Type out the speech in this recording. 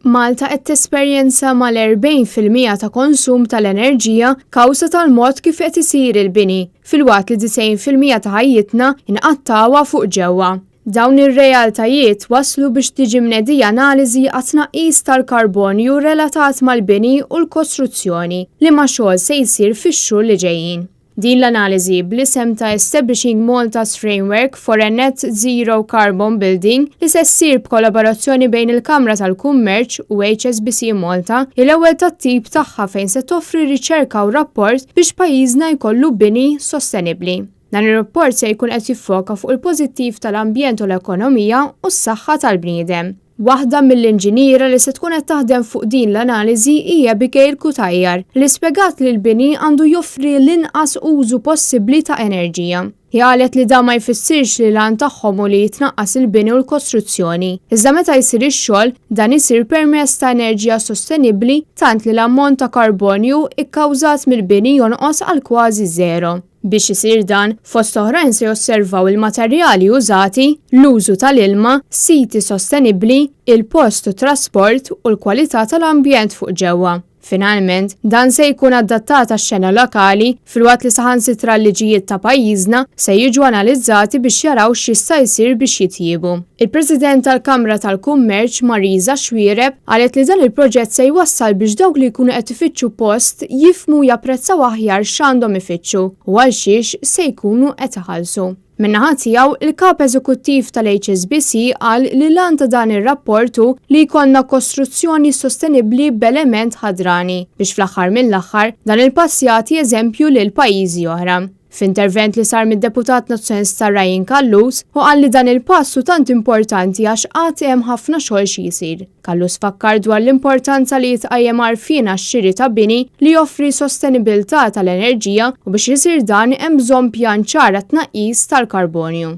Malta qed tesperjenza mal-40% ta' konsum tal-enerġija kawża tal-mod kif qed isir il-bini, filwaqt li 90% ta' ħajjitna inqattawha fuq ġewwa. Dawn ir-realtajiet waslu biex tiġi mnedija analiżi għat-tnaqqis tal-karbonju relatat mal-bini u l-kostruzzjoni li ma' xogħol se jsir fix-xhur li ġejjin. Din l-analiżi bl-isem ta' Establishing Malta's Framework for a Net Zero Carbon Building li se ssir b'kollaborazzjoni bejn il-Kamra tal-Kummerċ u HSBC Malta il-ewwel tat-tip tagħha fejn se toffri riċerka u rapport biex pajjiżna jkollu bini sostenibbli. Dan ir-rapport se jkun qed jiffoka fuq il-pożittiv tal-ambjent u l-ekonomija u s-saħħa tal-bniedem. Waħda mill-inġiniera li se tkun qed taħdem fuq din l-analiżi hija Abigail Kutajjar li spjegat li l-bini għandu joffri l-inqas użu possibbli ta' enerġija. Hi qalet li dan ma jfissirx li l-għan tagħhom u li jitnaqqas il-bini u l-kostruzzjoni. Iżda meta jsir ix-xogħol dan isir permezz ta' enerġija sostenibbli tant li l-ammont ta' karbonju ikkawżat mill-bini jonqos għal kważi żero. Biex isir dan, fost oħrajn se josservaw il-materjali użati, l-użu tal-ilma, siti sostenibbli, il-post u trasport u l-kwalità tal-ambjent fuq ġewwa. Finalment, dan se jkun adattat għax-xena lokali filwaqt li saħansitra l-liġijiet ta' pajjiżna se jiġu analizzati biex jaraw x'jista' jsir biex jitjiebu. Il-President tal-Kamra tal-Kummerċ Marisa Xwiereb qalet li dan il-proġett se jwassal biex dawk li jkunu qed ifittxu post jifhmu japprezzaw aħjar x'għandhom ifittxu u għal xiex se jkunu qed iħallsu. Min-naħa tiegħu il-kap eżekuttiv tal-HSBC qal li l-għan ta' dan ir-rapportu li jkollna kostruzzjoni sostenibbli b'element ħadrani biex fl-aħħar mill-aħħar dan il-pass jagħti eżempju lil pajjiżi oħra. F'intervent li sar mid-Deputat Nazzjonalista Ryan Kallus u qal li dan il-passu tant importanti għax qatt hemm ħafna xogħol xi jsir. Kallus fakkar dwar l-importanza li jitqajjem għarfien għax-xiri ta' bini li joffri sostenibilità tal-enerġija u biex isir dan hemm bżonn pjan ċar għat-tnaqqis tal-karbonju.